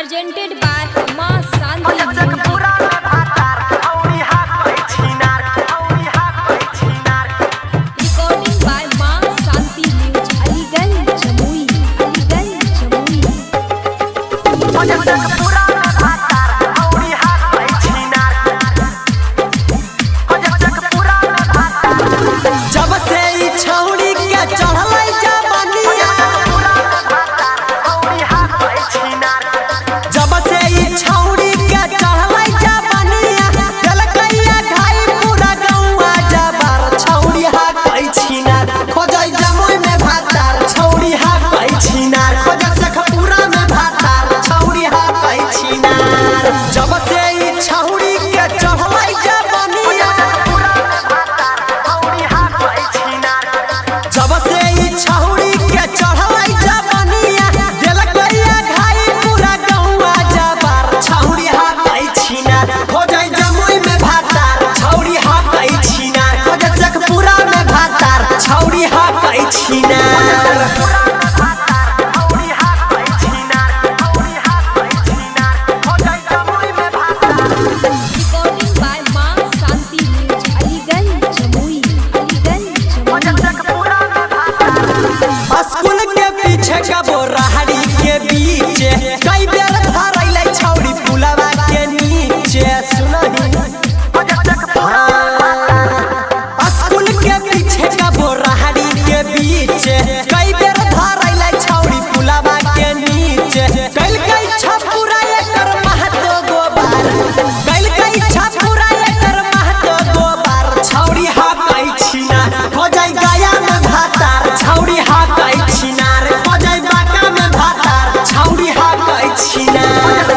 presented by Ma Shanti Music. Recording by Ma Shanti Music. Aliganj, Jamui. जब से ई छौड़ी के चढ़लै जवानिया, जब से ई छौड़ी के चढ़लै जवानिया, देलकैया घाई पूरा गौआ जबार। छौड़ी हाकै छिनार खोजै जमुई में भातार, छौड़ी हाकै छिनार खोजै सखपुरा में भातार, छौड़ी हाकै छिनार। जब से ई छौड़ी के चढ़लै जवानिया, जब से ई छौड़ी के चढ़लै जवानिया, देलकैया घाई पूरा गौआ जबार। छौड़ी हाकै छिनार खोजै जमुई में भातार, छौड़ी हाकै छिनार खोजै सखपुरा में भातार, छौड़ी हाकै छिनार। Recording by Ma Shanti Music. Aliganj, Jamui. School के पीछे कबो रहड़ी के बीच कई बेर धरैलै छौड़ी पुलवा के नीचे। सुनही स्कूल के पीछे कबो रहड़ी के बीच कई बेर धरैलै छौड़ी पुलवा के नीचे। कैलकै छपुरा एकर महतो गोबार, कैलकै छपुरा एकर महतो गोबार। छौड़ी हाकै छिनार खोजै गया में भातार, छौड़ी हाकै छिनार खोजै बांका में भातार, छौड़ी हाकै छिनार।